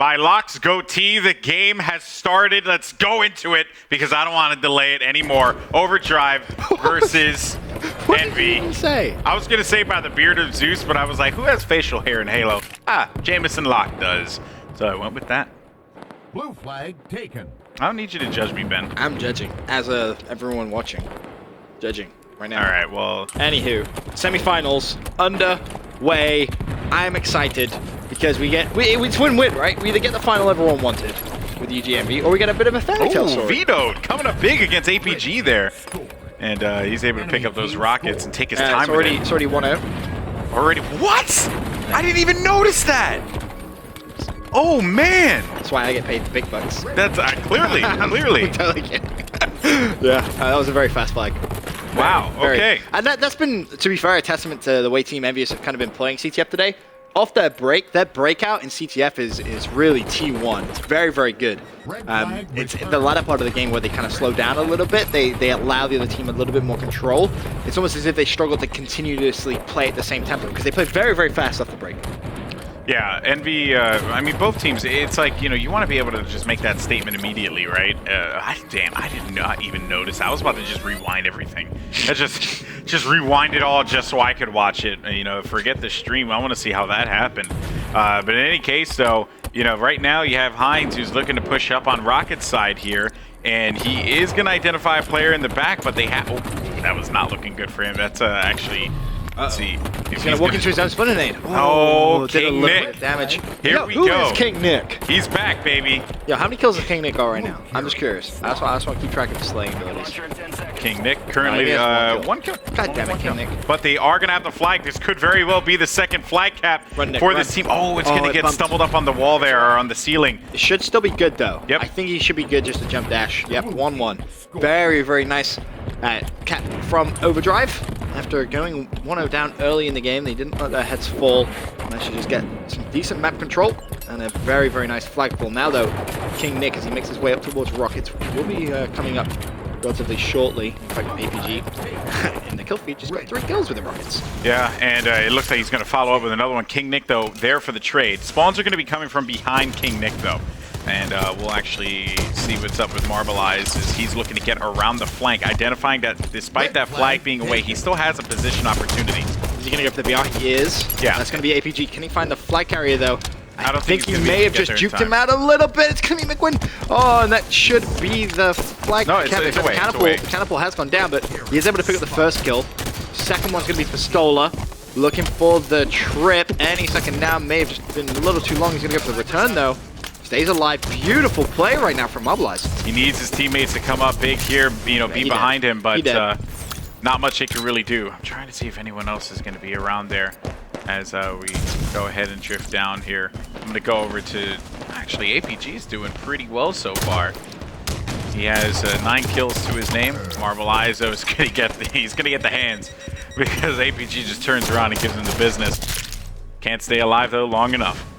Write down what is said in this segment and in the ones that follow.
By Locke's goatee, the game has started. Let's go into it because I don't want to delay it anymore. Overdrive versus Envy. What did you say? I was going to say by the beard of Zeus, but I was like, who has facial hair in Halo? Ah, Jameson Locke does. So I went with that. Blue flag taken. I don't need you to judge me, Ben. I'm judging, as everyone watching. Judging right now. All right, well. Anywho, semifinals underway. I'm excited because it's win-win, right? We either get the final everyone wanted with UGMV, or we get a bit of a fairy tale story. Vetoed, coming up big against APG there. And he's able to pick up those rockets and take his time with it. It's already 1-0. Already? What? I didn't even notice that. Oh, man. That's why I get paid the big bucks. That's clearly. Totally kidding. Yeah, that was a very fast flag. Wow, okay. And that's been, to be fair, a testament to the way Team EnVyUs have kind of been playing CTF today. Off their breakout in CTF is really T1. It's very, very good. It's the latter part of the game where they kind of slow down a little bit. They allow the other team a little bit more control. It's almost as if they struggle to continuously play at the same tempo because they play very, very fast off the break. Yeah, Envy, I mean, both teams, it's like, you know, you want to be able to just make that statement immediately, right? Damn, I did not even notice. I was about to just rewind everything. I just rewind it all just so I could watch it. You know, forget the stream. I want to see how that happened. But in any case, though, you know, right now you have Hines who's looking to push up on Rocket's side here. And he is going to identify a player in the back, but they have... Oh, that was not looking good for him. That's actually... Let's see. He's going to walk into his own splinter nade. Oh, did King a little Nick. bit of damage. Here we go. go. Who is King Nick? He's back, baby. Yo, how many kills does King Nick got right now? I'm just curious. I just want to keep track of his slaying abilities. King Nick currently one kill. God damn it, King Nick. But they are going to have the flag. This could very well be the second flag cap for this team. Oh, it's going to get stumbled up on the wall there or on the ceiling. It should still be good, though. Yep. I think he should be good just to jump dash. Yep, 1-1. Very, very nice cap from Overdrive. After going 1-0 down early in the game, they didn't let their heads fall. Managed to just get some decent map control and a very, very nice flagpole. Now, though, King Nick, as he makes his way up towards Rockets, will be coming up relatively shortly. In fact, APG in the kill feed just got 3 kills with the Rockets. Yeah, and it looks like he's going to follow up with another one. King Nick, though, there for the trade. Spawns are going to be coming from behind King Nick, though. And we'll actually see what's up with Marble Eyes as he's looking to get around the flank, identifying that despite that flag being away, he still has a position opportunity. Is he going to go for the VR? He is. Yeah. That's going to be APG. Can he find the flag carrier, though? I don't think he may have just juked him out a little bit. It's going to be McQuinn. Oh, and that should be the flag carrier. No, it's away. The catapult has gone down, but he is able to pick up the first kill. Second one's going to be Pistola. Looking for the trip. Any second now. May have just been a little too long. He's going to go for the return, though. Stays alive. Beautiful play right now from Mobilize. He needs his teammates to come up big here, you know, be behind him, but not much he can really do. I'm trying to see if anyone else is going to be around there as we go ahead and drift down here. I'm going to go over to, actually, APG's doing pretty well so far. He has 9 kills to his name. Marble Eyes, though, is going to get the hands because APG just turns around and gives him the business. Can't stay alive, though, long enough.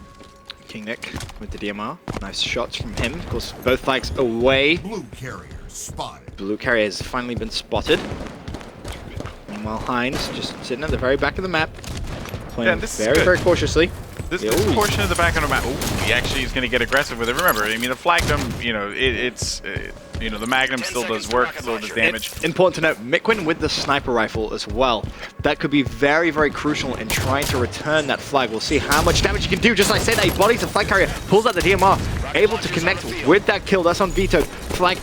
King Nick with the DMR. Nice shots from him. Of course, both flags away. Blue carrier spotted. Blue carrier has finally been spotted. Meanwhile, Hines just sitting at the very back of the map, playing very cautiously. This portion of the back of the map, he actually is going to get aggressive with it. Remember, I mean, the Flagdom, you know, you know, the Magnum still does work, still does damage. Important to note, McQuinn with the sniper rifle as well. That could be very, very crucial in trying to return that flag. We'll see how much damage he can do. Just like I said, he bodies the flag carrier, pulls out the DMR, able to connect with that kill. That's on Vetoed. Flag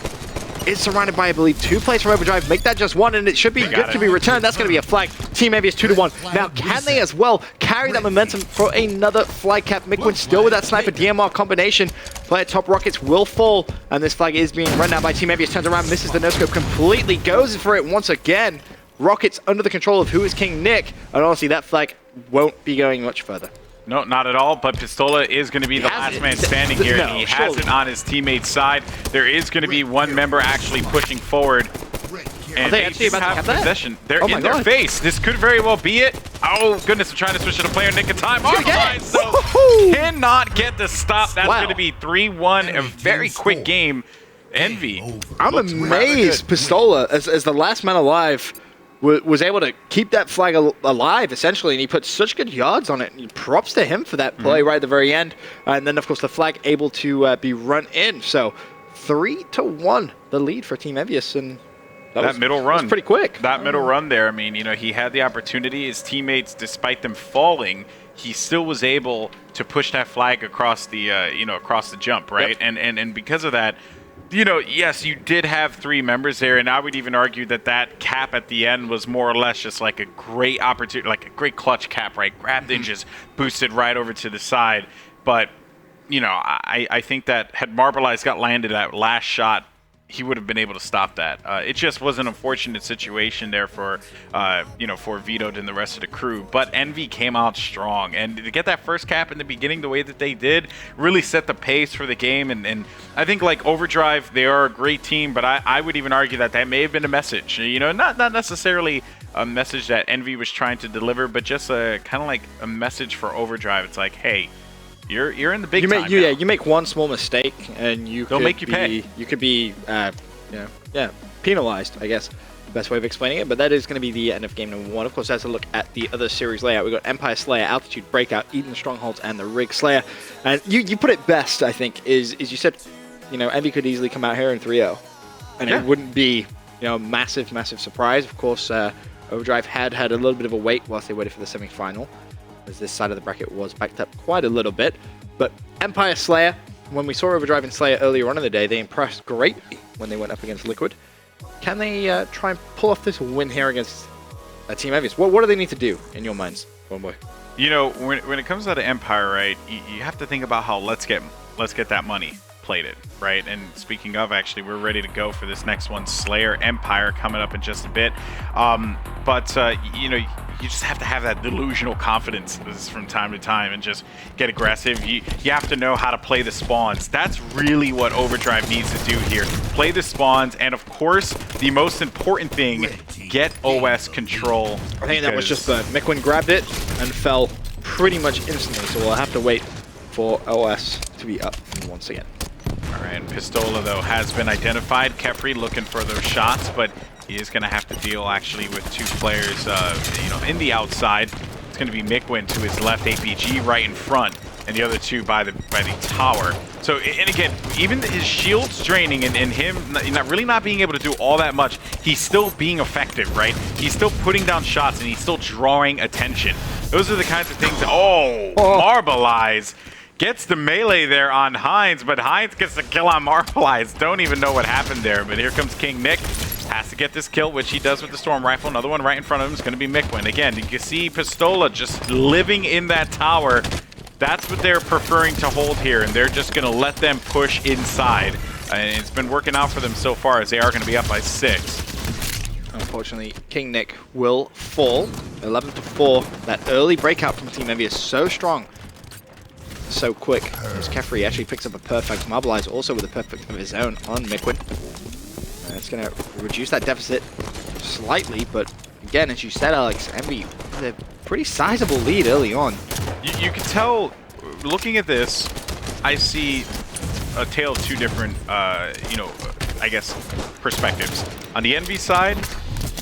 is surrounded by, I believe, 2 plays from Overdrive. Make that just 1, and it should be good to be returned. That's going to be a flag. Team EnVyUs 2-1. Now, can they as well carry that momentum for another flag cap? McQuinn still with that sniper DMR combination. Player top Rockets will fall, and this flag is being run now by Team EnVyUs. Turns around, misses the no-scope completely, goes for it once again. Rockets under the control of who is King Nick, and honestly, that flag won't be going much further. No, not at all, but Pistola is going to be the last man standing here, and he has it on his teammate's side. There is going to be one member actually pushing forward, and they actually about to have possession. They're in their face. This could very well be it. Oh, goodness, I'm trying to switch to the player nick of time. So cannot get the stop. That's going to be 3-1, a very quick game. Envy. I'm amazed Pistola, as the last man alive, was able to keep that flag alive, essentially, and he put such good yards on it. And props to him for that play right at the very end. And then, of course, the flag able to be run in. So 3-1, the lead for Team EnVyUs, and that middle run was pretty quick. That middle run there, I mean, you know, he had the opportunity. His teammates, despite them falling, he still was able to push that flag across the, across the jump, right? Yep. And because of that, you know, yes, you did have 3 members there, and I would even argue that that cap at the end was more or less just like a great opportunity, like a great clutch cap, right? Grabbed and just boosted right over to the side. But, you know, I think that had Marble Eyes got landed that last shot, he would have been able to stop that. It just was an unfortunate situation there for, for Vitoed and the rest of the crew. But Envy came out strong, and to get that first cap in the beginning the way that they did really set the pace for the game. And I think like Overdrive, they are a great team, but I would even argue that that may have been a message. You know, not necessarily a message that Envy was trying to deliver, but just a kind of like a message for Overdrive. It's like, hey, you're in the big time. You make one small mistake and they'll make you pay. You could be penalized, I guess, the best way of explaining it. But that is going to be the end of game number 1. Of course, as a look at the other series layout, we've got Empire Slayer, Altitude, Breakout, Eden Strongholds, and the Rig Slayer. And you put it best, I think, is you said, you know, Envy could easily come out here in 3-0, and it wouldn't be, you know, massive surprise. Of course, Overdrive had a little bit of a wait whilst they waited for the semi-final, as this side of the bracket was backed up quite a little bit. But Empire Slayer, when we saw Overdrive and Slayer earlier on in the day, they impressed greatly when they went up against Liquid. Can they try and pull off this win here against Team EnVyUs? What do they need to do, in your minds, one boy? You know, when it comes out to Empire, right, you have to think about how let's get that money plated, right? And speaking of, actually, we're ready to go for this next one, Slayer Empire, coming up in just a bit. You know, you just have to have that delusional confidence from time to time and just get aggressive. You have to know how to play the spawns. That's really what Overdrive needs to do here. Play the spawns, and of course, the most important thing, get OS control. I think that was just the Mikwin grabbed it and fell pretty much instantly, so we'll have to wait for OS to be up once again. All right, and Pistola, though, has been identified. Kefri looking for those shots, but he is going to have to deal, actually, with 2 players, in the outside. It's going to be Mikwin to his left, APG right in front, and the other 2 by the tower. So, and again, even his shield's draining, and him not being able to do all that much, he's still being effective, right? He's still putting down shots, and he's still drawing attention. Those are the kinds of things that, Marble Eyes gets the melee there on Heinz, but Heinz gets the kill on Marble Eyes. Don't even know what happened there, but here comes King Nick. Has to get this kill, which he does with the Storm Rifle. Another one right in front of him is going to be Mikwin. Again, you can see Pistola just living in that tower. That's what they're preferring to hold here, and they're just going to let them push inside. And it's been working out for them so far, as they are going to be up by 6. Unfortunately, King Nick will fall. 11-4. That early breakout from Team EnVyUs is so strong. So quick, as Kefri actually picks up a perfect. Marble Eyes also with a perfect of his own on Mikwin. It's going to reduce that deficit slightly, but again, as you said, Alex, Envy with a pretty sizable lead early on. You can tell, looking at this, I see a tale of 2 different, I guess, perspectives. On the Envy side,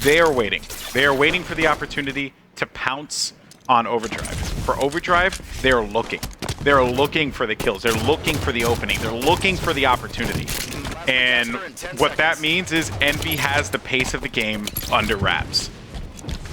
they are waiting. They are waiting for the opportunity to pounce on Overdrive. For Overdrive, they are looking. They're looking for the kills. They're looking for the opening. They're looking for the opportunity. And what that means is Envy has the pace of the game under wraps.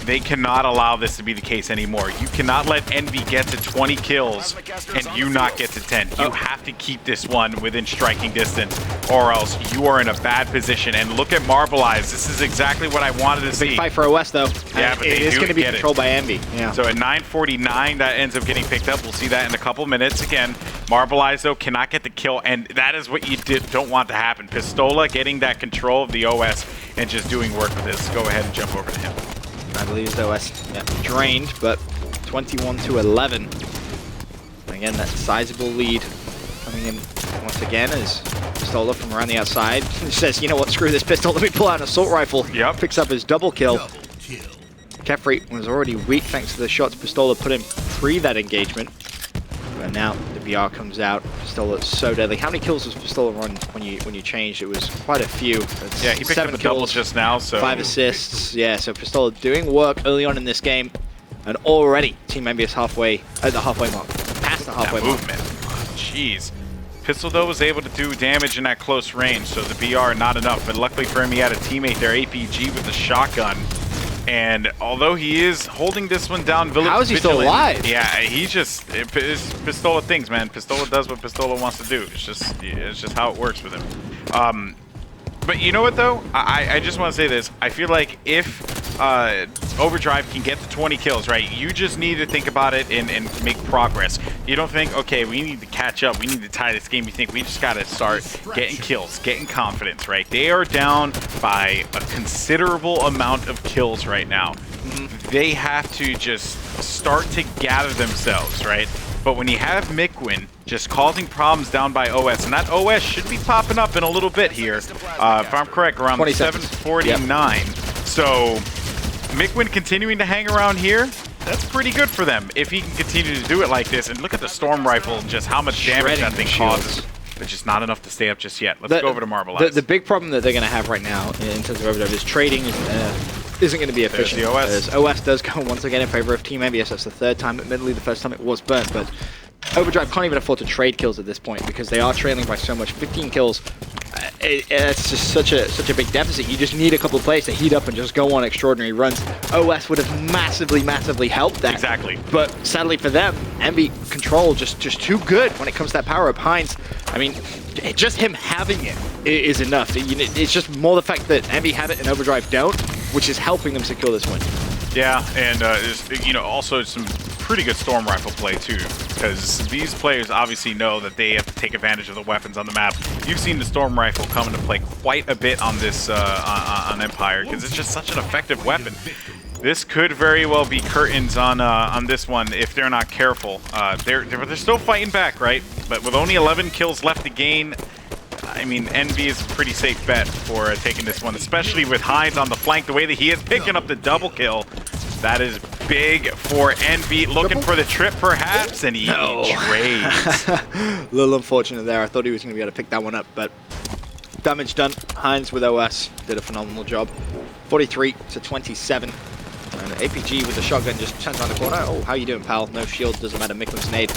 They cannot allow this to be the case anymore. You cannot let Envy get to 20 kills and you not get to 10. You have to keep this one within striking distance, or else you are in a bad position. And look at Marble Eyes. This is exactly what I wanted to see. Big fight for OS, though. Yeah, but it is going to be controlled by Envy. Yeah. So at 9:49, that ends up getting picked up. We'll see that in a couple minutes. Again, Marble Eyes, though, cannot get the kill, and that is what you don't want to happen. Pistola getting that control of the OS and just doing work with this. Go ahead and jump over to him. I believe his OS drained, but 21-11. Again, that sizable lead coming in once again as Pistola from around the outside says, you know what, screw this pistol, let me pull out an assault rifle. Yep. Picks up his double kill. Kefri was already weak thanks to the shots Pistola put him pre that engagement. But now the VR comes out. Pistola so deadly. How many kills was Pistola run when you changed? It was quite a few. It's Yeah, he picked up a double just now, so 5 assists. Yeah, so Pistola doing work early on in this game, and already Team EnVyUs halfway at the halfway mark, past the halfway mark. Movement. Jeez. Pistol, though, was able to do damage in that close range, so the BR not enough. But luckily for him, he had a teammate there, APG, with the shotgun. And although he is holding this one down, how is he still alive? Yeah, he just it's Pistola things, man. Pistola does what Pistola wants to do. It's just how it works with him. But you know what though? I just want to say this. I feel like if Overdrive can get the 20 kills, right? You just need to think about it and make progress. You don't think, okay, we need to catch up. We need to tie this game. You think we just got to start getting kills, getting confidence, right? They are down by a considerable amount of kills right now. They have to just start to gather themselves, right? But when you have Mikwin just causing problems down by OS, and that OS should be popping up in a little bit here, if I'm correct, around 7:49. Yep. So Mikwin continuing to hang around here, that's pretty good for them if he can continue to do it like this. And look at the Storm Rifle and just how much damage that thing causes. But just not enough to stay up just yet. Let's go over to Marble Eyes. The big problem that they're going to have right now in terms of Overdrive is trading isn't going to be efficient. There's the OS. OS does go once again in favor of Team EnVyUs. That's the third time. Admittedly, the first time it was burnt, but Overdrive can't even afford to trade kills at this point because they are trailing by so much. 15 kills. It's just such a big deficit. You just need a couple of plays to heat up and just go on extraordinary runs. OS would have massively helped that. Exactly. But sadly for them, Envy control just too good when it comes to that power up. Heinz, I mean, just him having it is enough. It's just more the fact that Envy have it and Overdrive don't, which is helping them secure this win. Yeah, and also some pretty good Storm Rifle play too, because these players obviously know that they have to take advantage of the weapons on the map. You've seen the Storm Rifle come into play quite a bit on this on Empire, because it's just such an effective weapon. This could very well be curtains on this one if they're not careful. They're still fighting back, right? But with only 11 kills left to gain, I mean, Envy is a pretty safe bet for taking this one, especially with Heinz on the flank, the way that he is picking up the double kill. That is big for Envy, looking for the trip perhaps, and he trades. A little unfortunate there. I thought he was going to be able to pick that one up, but damage done. Heinz with OS did a phenomenal job. 43 to 27. And APG with the shotgun just turns around the corner. Oh, how you doing, pal? No shield, doesn't matter. Miklin's nade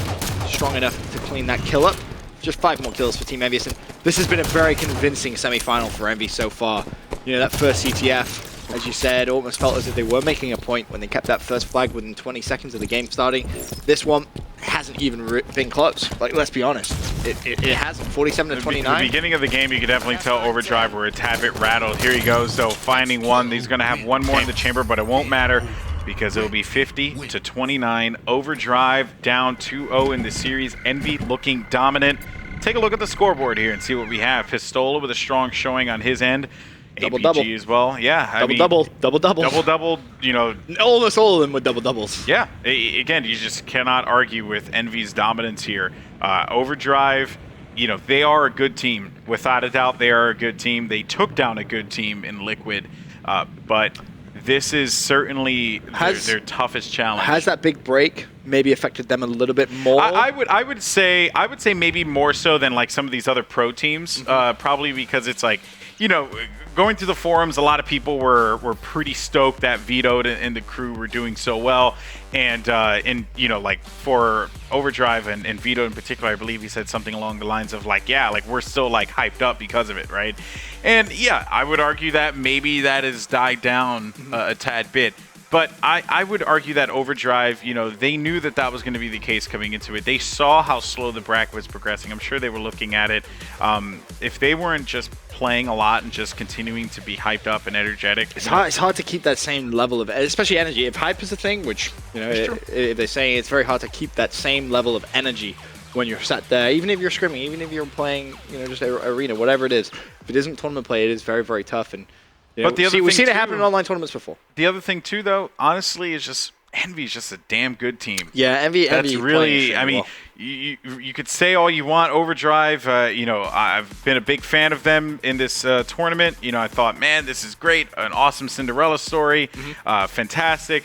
strong enough to clean that kill up. Just 5 more kills for Team EnVyUs, and this has been a very convincing semi-final for Envy so far. You know, that first CTF, as you said, almost felt as if they were making a point when they kept that first flag within 20 seconds of the game starting. This one hasn't even been close. Like, let's be honest, it hasn't. 47 to 29. At the beginning of the game, you could definitely tell Overdrive were a tad bit rattled. Here he goes, though, finding one. He's going to have one more in the chamber, but it won't matter, because it'll be 50 to 29. Overdrive down 2-0 in the series. Envy looking dominant. Take a look at the scoreboard here and see what we have. Pistola with a strong showing on his end. Double-double as well. Yeah, double-double. You know, almost all of them with double-doubles. Yeah, again, you just cannot argue with Envy's dominance here. Overdrive, you know, they are a good team. Without a doubt, they are a good team. They took down a good team in Liquid, but this is certainly their toughest challenge. Has that big break maybe affected them a little bit more? I would say maybe more so than like some of these other pro teams. Probably because it's like, you know, going through the forums, a lot of people were pretty stoked that Vito and the crew were doing so well, and you know, like for Overdrive and Vito in particular, I believe he said something along the lines of like, yeah, like we're still like hyped up because of it, right? And yeah, I would argue that maybe that has died down a tad bit. But I would argue that Overdrive, you know, they knew that that was going to be the case coming into it. They saw how slow the bracket was progressing. I'm sure they were looking at it. If they weren't just playing a lot and just continuing to be hyped up and energetic. It's hard to keep that same level of, especially energy. If hype is a thing, which, you know, if they're saying, it's very hard to keep that same level of energy when you're sat there, even if you're scrimming, even if you're playing, you know, just arena, whatever it is. If it isn't tournament play, it is very, very tough. And you know, but we've seen it happen in online tournaments before. The other thing too, though, honestly, is just Envy's just a damn good team. Yeah, Envy. That's really. I mean, you could say all you want. Overdrive. You know, I've been a big fan of them in this tournament. You know, I thought, man, this is great, an awesome Cinderella story, fantastic.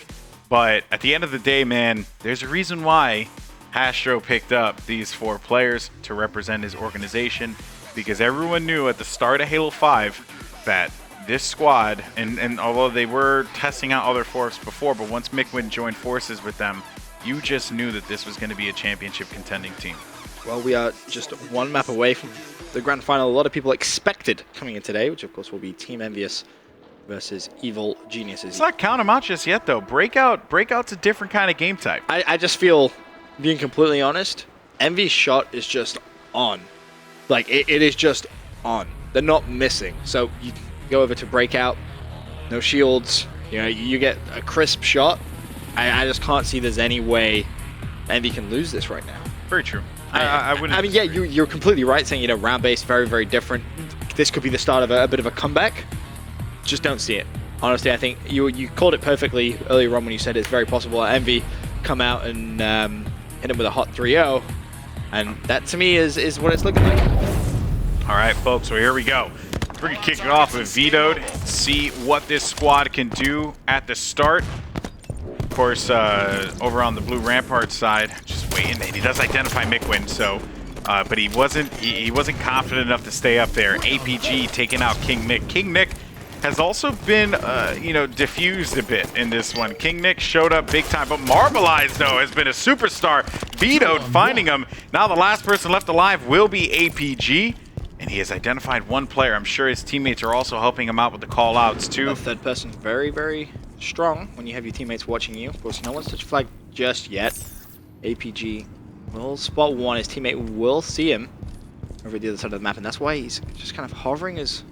But at the end of the day, man, there's a reason why Astro picked up these 4 players to represent his organization because everyone knew at the start of Halo 5 that this squad, and although they were testing out other forces before, but once Mikwin joined forces with them, you just knew that this was going to be a championship contending team. Well, we are just one map away from the grand final. A lot of people expected coming in today, which of course will be Team EnVyUs versus Evil Geniuses. Let's not count them out just yet, though. Breakout's a different kind of game type. I just feel, being completely honest, Envy's shot is just on. Like, it is just on. They're not missing. So you go over to Breakout, no shields, you know, you get a crisp shot. I just can't see there's any way Envy can lose this right now. Very true. I wouldn't. I mean, yeah, you're completely right saying, you know, round-based, very, very different. This could be the start of a bit of a comeback. Just don't see it. Honestly, I think you called it perfectly earlier on when you said it's very possible that Envy come out and hit him with a hot 3-0. And that, to me, is what it's looking like. All right, folks, so here we go. We're going to kick it off with Vetoed, see what this squad can do at the start. Of course, over on the blue rampart side, just waiting, and he does identify Mikwin, so, but he wasn't confident enough to stay up there. APG taking out King Nick. King Nick has also been, you know, diffused a bit in this one. King Nick showed up big time, but Marbleized, though, has been a superstar. Vetoed, finding him. Now the last person left alive will be APG, and he has identified 1 player. I'm sure his teammates are also helping him out with the call-outs, too. The third person, very, very strong when you have your teammates watching you. Of course, no one's touched flag just yet. APG will spot 1. His teammate will see him over the other side of the map, and that's why he's just kind of hovering his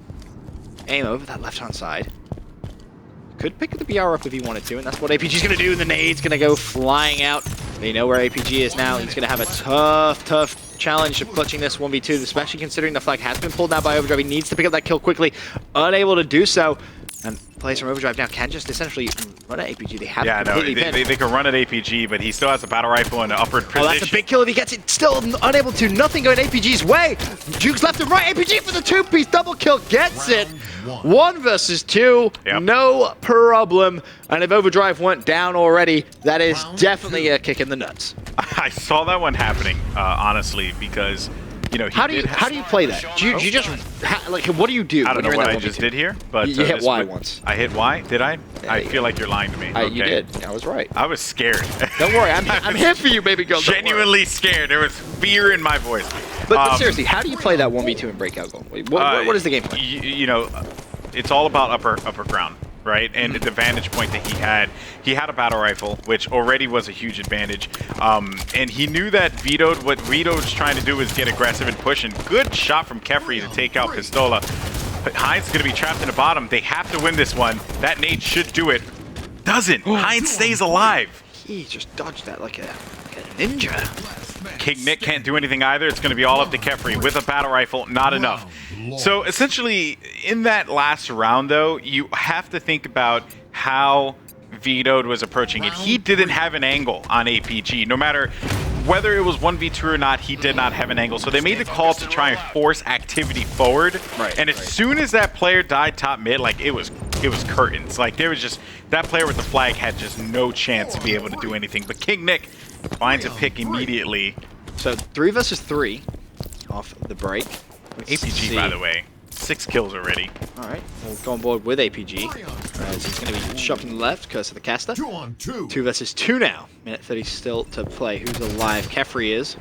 aim over that left-hand side. Could pick the BR up if he wanted to, and that's what APG's going to do. The nade's going to go flying out. They know where APG is now. He's going to have a tough challenge of clutching this 1v2, especially considering the flag has been pulled down by Overdrive. He needs to pick up that kill quickly. Unable to do so. And players from Overdrive now can just essentially run at APG. They have they can run at APG, but he still has a battle rifle in an upward position. Oh, that's a big kill if he gets it. Still unable to. Nothing going APG's way. Jukes left and right. APG for the 2-piece double kill. Gets it. 1 versus 2. Yep. No problem. And if Overdrive went down already, that is definitely a kick in the nuts. I saw that one happening, honestly, because, you know, how do you play that? Do you just like, what do you do? I don't know what I just did here, but you hit Y once. I hit Y? Did I? I feel like you're lying to me. Okay. You did. I was right. I was scared. Don't worry, I'm here for you, baby girl. Genuinely scared. There was fear in my voice. But seriously, how do you play that 1v2 in Breakout goal? What is the game plan? You know, it's all about upper ground, right? And the vantage point that he had a battle rifle, which already was a huge advantage. And he knew that what Vetoed's trying to do is get aggressive and push, and good shot from Kefri to take out Pistola. But Heinz is going to be trapped in the bottom. They have to win this one. That nade should do it. Doesn't. Heinz stays alive. He just dodged that like a ninja. King Nick can't do anything either. It's going to be all up to Kefri with a battle rifle. Not enough. So essentially, in that last round, though, you have to think about how Vetoed was approaching it. He didn't have an angle on APG. No matter whether it was 1v2 or not, he did not have an angle. So they made the call to try and force activity forward. And as soon as that player died top mid, like, it was curtains. Like, there was just, that player with the flag had just no chance to be able to do anything. But King Nick finds a pick immediately. So 3 versus 3 off the break. APG, by the way, 6 kills already. All right, we'll go on board with APG. As he's going to be shot from the left, curse of the caster. 2 on 2. 2 versus 2 now. Minute 30 still to play. Who's alive? Kefri is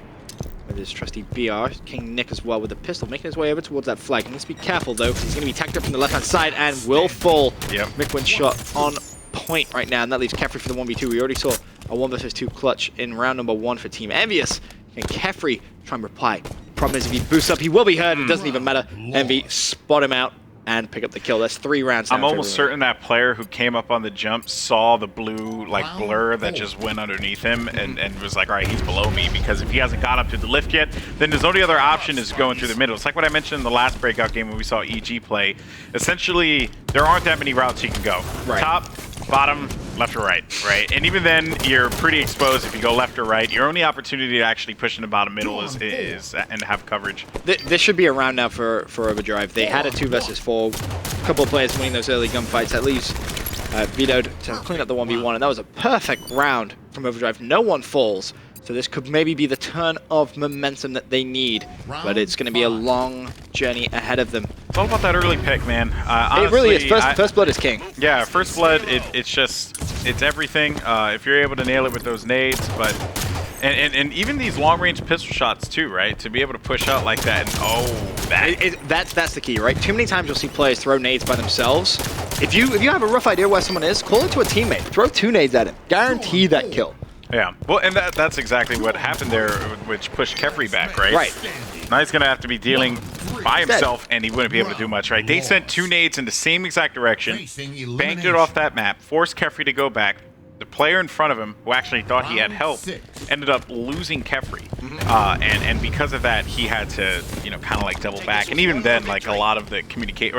with his trusty BR. King Nick as well with the pistol, making his way over towards that flag. He needs to be careful though, because he's going to be tacked up from the left-hand side and will fall. Yep. Mikwin's shot on point right now, and that leaves Kefri for the 1v2. We already saw a 1 versus 2 clutch in round number 1 for Team EnVyUs. Can Kefri try and reply? Problem is, if he boosts up, he will be heard. It doesn't even matter. Envy spot him out and pick up the kill. That's 3 rounds now. I'm almost certain that player who came up on the jump saw the blue blur that just went underneath him and was like, all right, he's below me, because if he hasn't got up to the lift yet, then his only other option is going through the middle. It's like what I mentioned in the last Breakout game when we saw EG play. Essentially, there aren't that many routes he can go. Top, bottom, left or right, right? And even then, you're pretty exposed if you go left or right. Your only opportunity to actually push in the bottom middle is and have coverage. This should be a round now for Overdrive. They had a 2 versus 4. A couple of players winning those early gunfights. That leaves Vetoed to clean up the 1v1, and that was a perfect round from Overdrive. No one falls. So this could maybe be the turn of momentum that they need, but it's going to be a long journey ahead of them. It's all about that early pick, man. Honestly, It really is. First blood is king. Yeah, first blood, it's everything. If you're able to nail it with those nades, but and even these long-range pistol shots too, right? To be able to push out like that, and That's the key, right? Too many times you'll see players throw nades by themselves. If you have a rough idea where someone is, call it to a teammate. Throw 2 nades at him. Guarantee that kill. Yeah, well, and that's exactly what happened there, which pushed Kefri back, right? Right. Now he's going to have to be dealing by himself, and he wouldn't be able to do much, right? They sent 2 nades in the same exact direction, banked it off that map, forced Kefri to go back. The player in front of him, who actually thought he had help, ended up losing Kefri. And because of that, he had to, kind of like double back. And even then, like a lot of the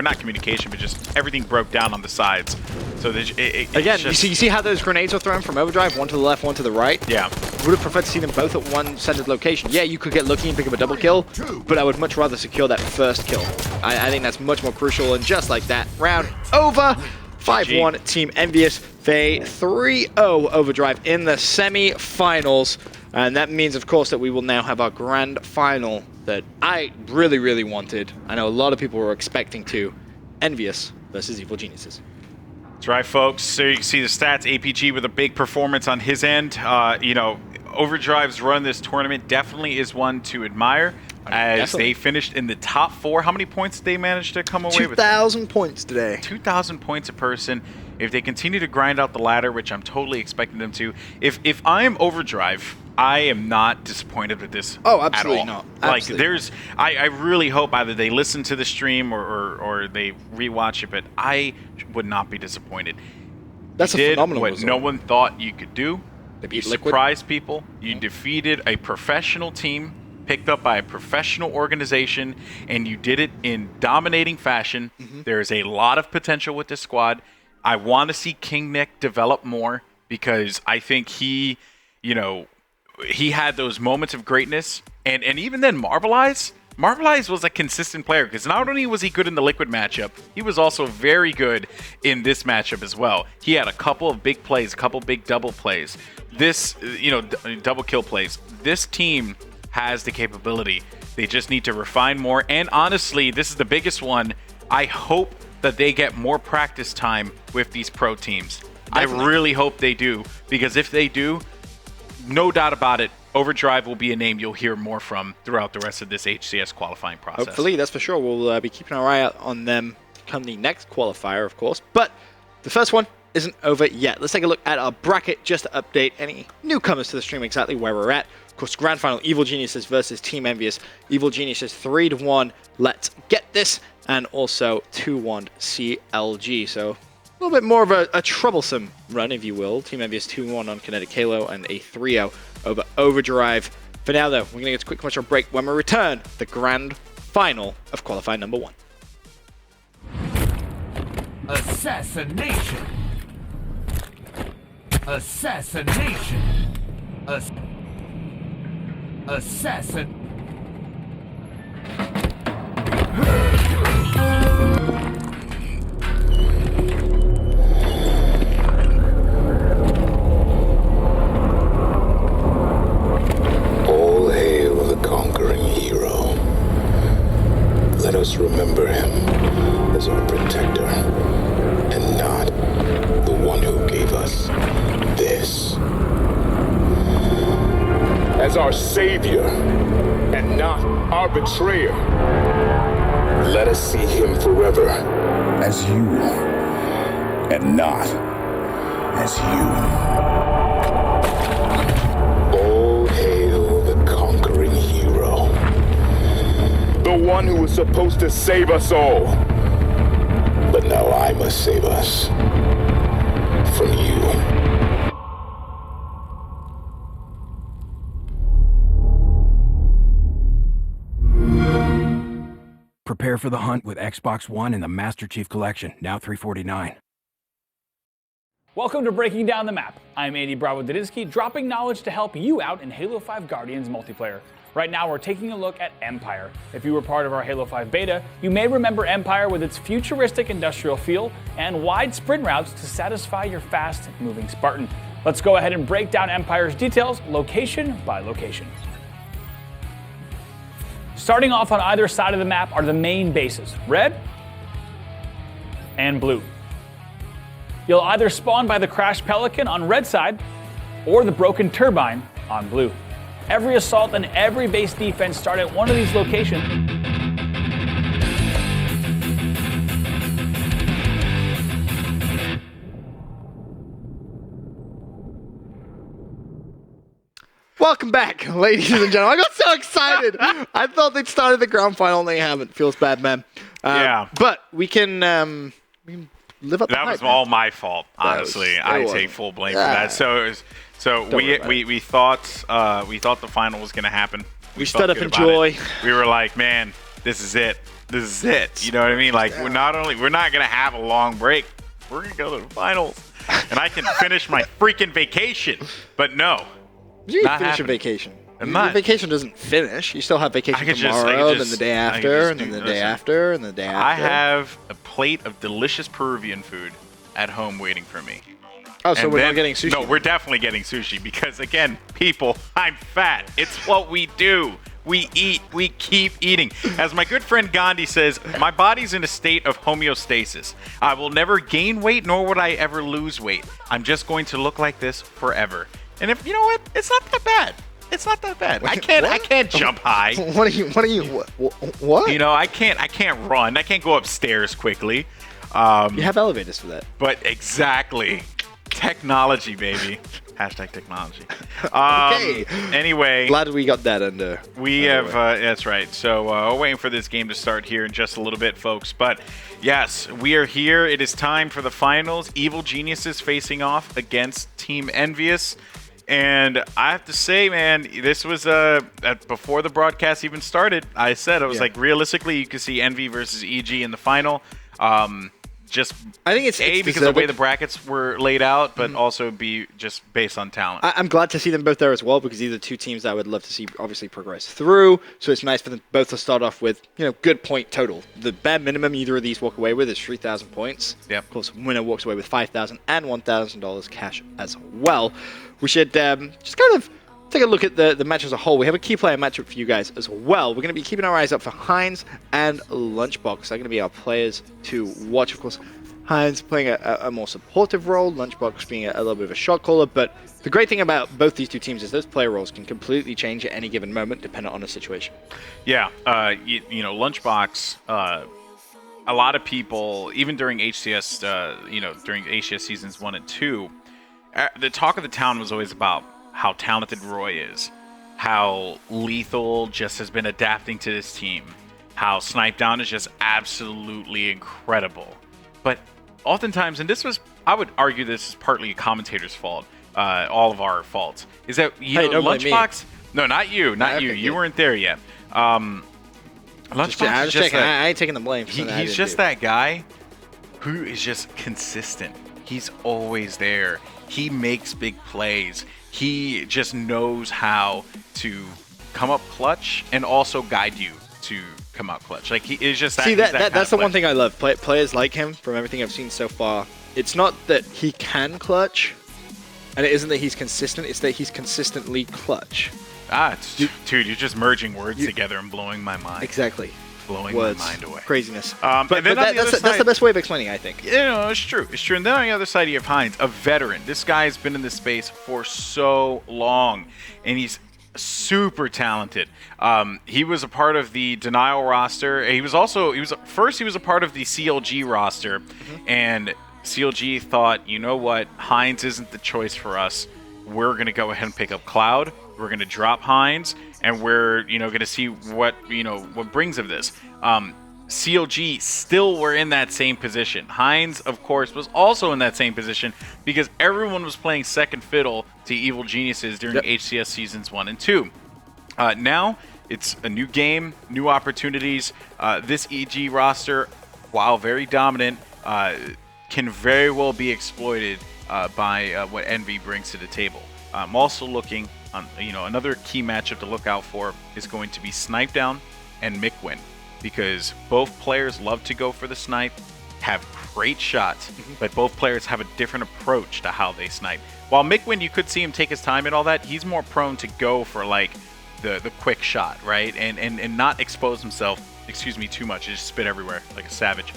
not communication, but just everything broke down on the sides. So again, you see how those grenades were thrown from Overdrive, one to the left, one to the right? Yeah. Would have preferred to see them both at one centered location. Yeah, you could get lucky and pick up a double kill, but I would much rather secure that first kill. I think that's much more crucial, and just like that, round over. 5-1 Team EnVyUs. They 3-0 Overdrive in the semi-finals. And that means, of course, that we will now have our grand final that I really, really wanted. I know a lot of people were expecting to. EnVyUs versus Evil Geniuses. That's right, folks. So you can see the stats. APG with a big performance on his end. Overdrive's run this tournament definitely is one to admire. As they finished in the top 4. How many points did they manage to come away with? 2,000 points today. 2,000 points a person. If they continue to grind out the ladder, which I'm totally expecting them to, if I am Overdrive, I am not disappointed with this. Oh, absolutely at all. not. Like, I really hope either they listen to the stream or they rewatch it, but I would not be disappointed. That's you a phenomenal what result. No one thought you could do. You surprised people. You defeated a professional team, picked up by a professional organization, and you did it in dominating fashion. There is a lot of potential with this squad. I want to see King Nick develop more because I think he had those moments of greatness. And even then, Marvelize was a consistent player because not only was he good in the Liquid matchup, he was also very good in this matchup as well. He had a couple of big plays, a couple big double plays. This, double kill plays. This team has the capability. They just need to refine more. And honestly, this is the biggest one. I hope that they get more practice time with these pro teams. Definitely. I really hope they do, because if they do, no doubt about it, Overdrive will be a name you'll hear more from throughout the rest of this HCS qualifying process. Hopefully, that's for sure. We'll be keeping our eye out on them come the next qualifier, of course. But the first one isn't over yet. Let's take a look at our bracket just to update any newcomers to the stream exactly where we're at. Of course, grand final, Evil Geniuses versus Team EnVyUs. Evil Geniuses 3-1, let's get this, and also 2-1 CLG. So a little bit more of a troublesome run, if you will. Team EnVyUs 2-1 on Kinetic Halo and a 3-0 over Overdrive. For now, though, we're going to get a quick commercial break. When we return, the grand final of qualifier number 1. Assassination. Assassination. Assassin. All hail the conquering hero. Let us remember him as our protector, and not the one who gave us this. As our savior, and not our betrayer. Let us see him forever as you, and not as you. All hail the conquering hero. The one who was supposed to save us all. But now I must save us from you. Prepare for the hunt with Xbox One and the Master Chief Collection, now $349. Welcome to Breaking Down the Map. I'm Andy Bravo-Didinsky, dropping knowledge to help you out in Halo 5 Guardians multiplayer. Right now, we're taking a look at Empire. If you were part of our Halo 5 beta, you may remember Empire with its futuristic industrial feel and wide sprint routes to satisfy your fast-moving Spartan. Let's go ahead and break down Empire's details location by location. Starting off on either side of the map are the main bases, red and blue. You'll either spawn by the Crashed Pelican on red side or the Broken Turbine on blue. Every assault and every base defense start at one of these locations. Welcome back, ladies and gentlemen. I got so excited. I thought they'd started the grand final, and they haven't. Feels bad, man. Yeah. But we can live up to That was all my fault, honestly. I take full blame for that. So we thought the final was going to happen. We stood up in joy. We were like, man, this is it. This is it. You know what I mean? Like we're not going to have a long break. We're going to go to the finals, and I can finish my freaking vacation. But no. You can finish your vacation. Your vacation doesn't finish. You still have vacation tomorrow, then the day after, and then the day after, and the day after. I have a plate of delicious Peruvian food at home waiting for me. Oh, so we're not getting sushi? No, we're definitely getting sushi because, again, people, I'm fat. It's what we do. We eat. We keep eating. As my good friend Gandhi says, my body's in a state of homeostasis. I will never gain weight, nor would I ever lose weight. I'm just going to look like this forever. And if you know what, it's not that bad. It's not that bad. I can't jump high. What? You know, I can't run. I can't go upstairs quickly. You have elevators for that. But exactly. Technology, baby. Hashtag technology. Okay. Anyway. Glad we got that under. We have, that's right. So we're waiting for this game to start here in just a little bit, folks. But yes, we are here. It is time for the finals. Evil Geniuses facing off against Team EnVyUs. And I have to say, man, this was before the broadcast even started. I said, I was like, realistically, you could see Envy versus EG in the final. I think it's because of the way the brackets were laid out, but also B, just based on talent. I'm glad to see them both there as well, because these are two teams that I would love to see obviously progress through. So it's nice for them both to start off with, good point total. The bare minimum either of these walk away with is 3,000 points. Yep. Of course, winner walks away with $5,000 and $1,000 cash as well. We should just kind of take a look at the match as a whole. We have a key player matchup for you guys as well. We're going to be keeping our eyes up for Heinz and Lunchbox. They're going to be our players to watch. Of course, Heinz playing a more supportive role, Lunchbox being a little bit of a shot caller. But the great thing about both these two teams is those player roles can completely change at any given moment, depending on the situation. Yeah, Lunchbox. A lot of people, even during HCS, during HCS seasons 1 and 2, the talk of the town was always about how talented Roy is, how Lethal just has been adapting to this team, how Snipe Down is just absolutely incredible. But oftentimes, and I would argue this is partly a commentator's fault, all of our faults, is that Lunchbox. No, not you, You weren't there yet. Lunchbox is just I ain't taking the blame. He's just that guy who is just consistent. He's always there. He makes big plays. He just knows how to come up clutch and also guide you to come out clutch. Like, he is just that. See, that's the one thing I love. Players like him, from everything I've seen so far, it's not that he can clutch, and it isn't that he's consistent, it's that he's consistently clutch. Dude, you're just merging words together and blowing my mind. Exactly. Blowing my mind away. Craziness. But that's the best way of explaining, I think. It's true. It's true. And then on the other side, you have Heinz, a veteran. This guy's been in this space for so long, and he's super talented. He was a part of the Denial roster. He was a part of the CLG roster, and CLG thought, you know what, Heinz isn't the choice for us. We're going to go ahead and pick up Cloud. We're going to drop Heinz, and we're going to see what brings of this. CLG still were in that same position. Heinz, of course, was also in that same position because everyone was playing second fiddle to Evil Geniuses during HCS seasons 1 and 2. Now it's a new game, new opportunities. This EG roster, while very dominant, can very well be exploited by what Envy brings to the table. I'm also looking on, another key matchup to look out for is going to be Snipe Down and Mikwin, because both players love to go for the snipe, have great shots, but both players have a different approach to how they snipe. while Mikwind, you could see him take his time and all that, he's more prone to go for like the quick shot, right? And not expose himself, excuse me, too much. He just spit everywhere like a savage.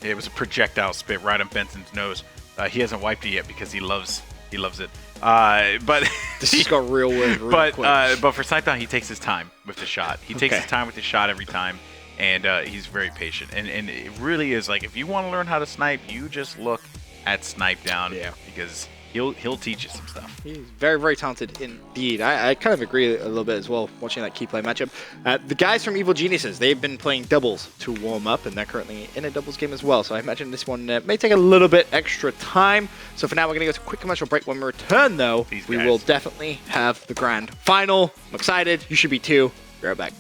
It was a projectile spit right on Benson's nose. He hasn't wiped it yet because he loves it. But this just got real weird real quick. But for Snipedown, he takes his time with the shot. He takes his time with the shot every time, and he's very patient. And it really is like, if you want to learn how to snipe, you just look at Snipedown, because he'll teach you some stuff. He's very, very talented indeed. I kind of agree a little bit as well, watching that key play matchup. The guys from Evil Geniuses, they've been playing doubles to warm up, and they're currently in a doubles game as well. So I imagine this one may take a little bit extra time. So for now, we're going to go to a quick commercial break. When we return, though, we will definitely have the grand final. I'm excited. You should be too. Be right back.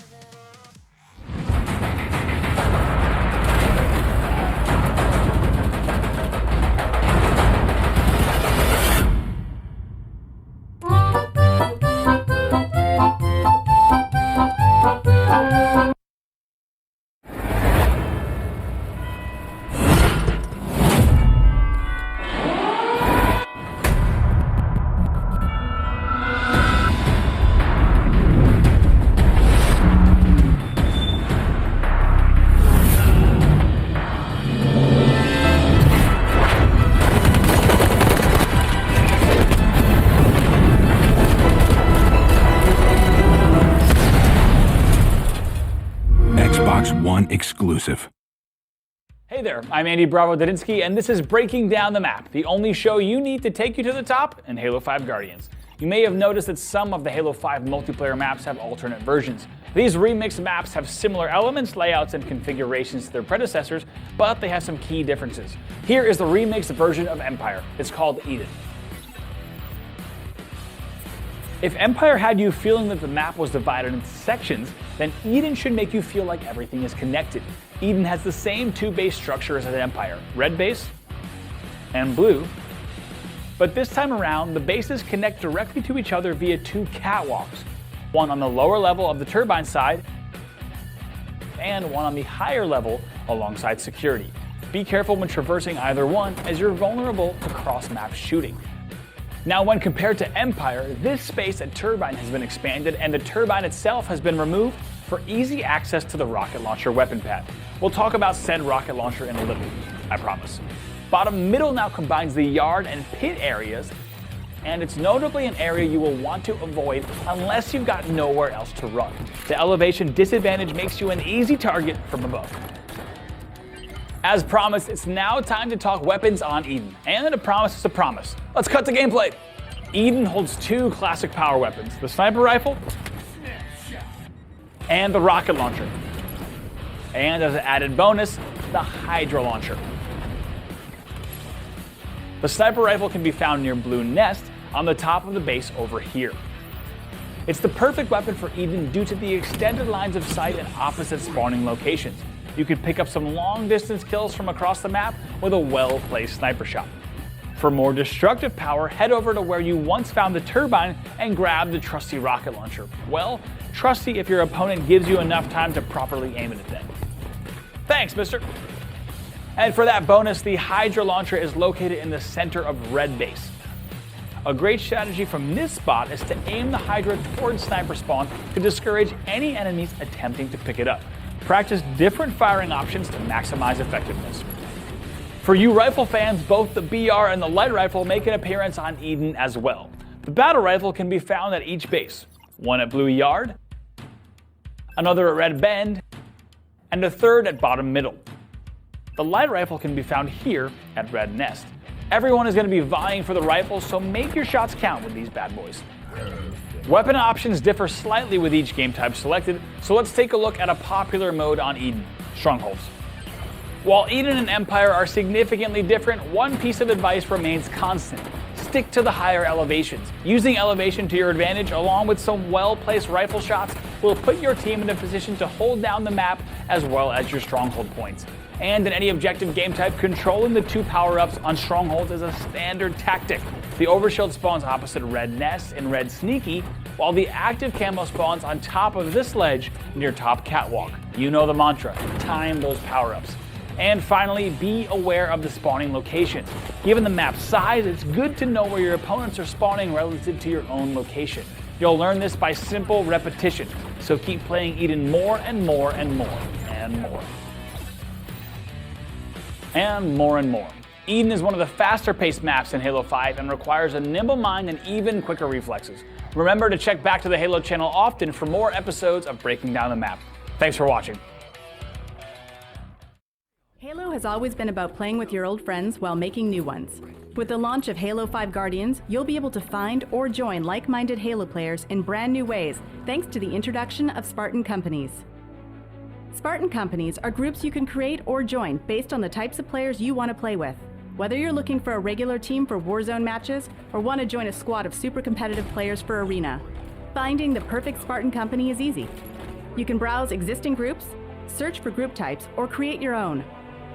One exclusive. Hey there, I'm Andy Bravo Dadinsky, and this is Breaking Down the Map, the only show you need to take you to the top in Halo 5 Guardians. You may have noticed that some of the Halo 5 multiplayer maps have alternate versions. These remixed maps have similar elements, layouts, and configurations to their predecessors, but they have some key differences. Here is the remixed version of Empire. It's called Eden. If Empire had you feeling that the map was divided into sections, then Eden should make you feel like everything is connected. Eden has the same two base structures as Empire, red base and blue. But this time around, the bases connect directly to each other via two catwalks, one on the lower level of the turbine side and one on the higher level alongside security. Be careful when traversing either one, as you're vulnerable to cross-map shooting. Now, when compared to Empire, this space at Turbine has been expanded, and the turbine itself has been removed for easy access to the rocket launcher weapon pad. We'll talk about said rocket launcher in a little, I promise. Bottom middle now combines the yard and pit areas, and it's notably an area you will want to avoid unless you've got nowhere else to run. The elevation disadvantage makes you an easy target from above. As promised, it's now time to talk weapons on Eden. And a promise is a promise. Let's cut to gameplay. Eden holds two classic power weapons, the sniper rifle and the rocket launcher. And as an added bonus, the Hydra launcher. The sniper rifle can be found near Blue Nest on the top of the base over here. It's the perfect weapon for Eden due to the extended lines of sight and opposite spawning locations. You could pick up some long-distance kills from across the map with a well-placed sniper shot. For more destructive power, head over to where you once found the turbine and grab the trusty rocket launcher. Well, trusty if your opponent gives you enough time to properly aim at it then. Thanks, mister. And for that bonus, the Hydra launcher is located in the center of red base. A great strategy from this spot is to aim the Hydra towards sniper spawn to discourage any enemies attempting to pick it up. Practice different firing options to maximize effectiveness. For you rifle fans, both the BR and the light rifle make an appearance on Eden as well. The battle rifle can be found at each base, one at Blue Yard, another at Red Bend, and a third at Bottom Middle. The light rifle can be found here at Red Nest. Everyone is going to be vying for the rifle, so make your shots count with these bad boys. Weapon options differ slightly with each game type selected, so let's take a look at a popular mode on Eden, Strongholds. While Eden and Empire are significantly different, one piece of advice remains constant. Stick to the higher elevations. Using elevation to your advantage, along with some well-placed rifle shots, will put your team in a position to hold down the map as well as your stronghold points. And in any objective game type, controlling the two power-ups on Strongholds is a standard tactic. The Overshield spawns opposite Red Nest and Red Sneaky, while the active camo spawns on top of this ledge near Top Catwalk. You know the mantra, time those power-ups. And finally, be aware of the spawning locations. Given the map's size, it's good to know where your opponents are spawning relative to your own location. You'll learn this by simple repetition, so keep playing Eden more and more and more and more. And more and more. Eden is one of the faster-paced maps in Halo 5 and requires a nimble mind and even quicker reflexes. Remember to check back to the Halo channel often for more episodes of Breaking Down the Map. Thanks for watching. Halo has always been about playing with your old friends while making new ones. With the launch of Halo 5 Guardians, you'll be able to find or join like-minded Halo players in brand new ways thanks to the introduction of Spartan Companies. Spartan Companies are groups you can create or join based on the types of players you want to play with. Whether you're looking for a regular team for Warzone matches or want to join a squad of super competitive players for Arena, finding the perfect Spartan Company is easy. You can browse existing groups, search for group types, or create your own.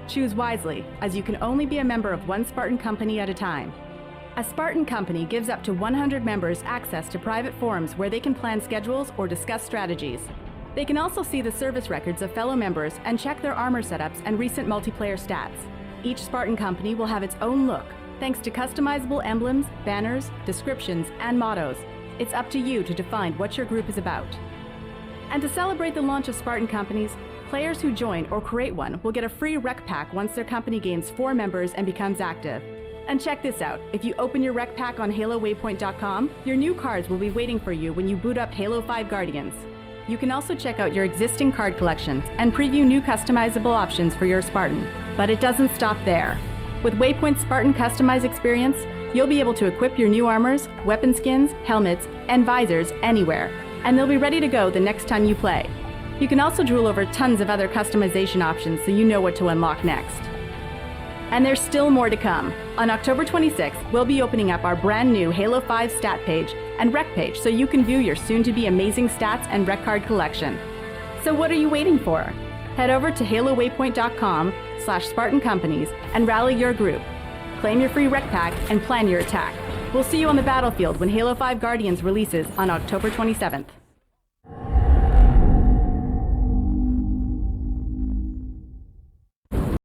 Choose wisely, as you can only be a member of one Spartan Company at a time. A Spartan Company gives up to 100 members access to private forums where they can plan schedules or discuss strategies. They can also see the service records of fellow members and check their armor setups and recent multiplayer stats. Each Spartan Company will have its own look, thanks to customizable emblems, banners, descriptions, and mottos. It's up to you to define what your group is about. And to celebrate the launch of Spartan Companies, players who join or create one will get a free rec pack once their company gains 4 members and becomes active. And check this out, if you open your rec pack on HaloWaypoint.com, your new cards will be waiting for you when you boot up Halo 5 Guardians. You can also check out your existing card collections and preview new customizable options for your Spartan. But it doesn't stop there. With Waypoint's Spartan Customize experience, you'll be able to equip your new armors, weapon skins, helmets, and visors anywhere, and they'll be ready to go the next time you play. You can also drool over tons of other customization options so you know what to unlock next. And there's still more to come. On October 26th, we'll be opening up our brand new Halo 5 stat page and rec page so you can view your soon-to-be amazing stats and rec card collection. So what are you waiting for? Head over to HaloWaypoint.com/Spartan Companies and rally your group. Claim your free rec pack and plan your attack. We'll see you on the battlefield when Halo 5 Guardians releases on October 27th.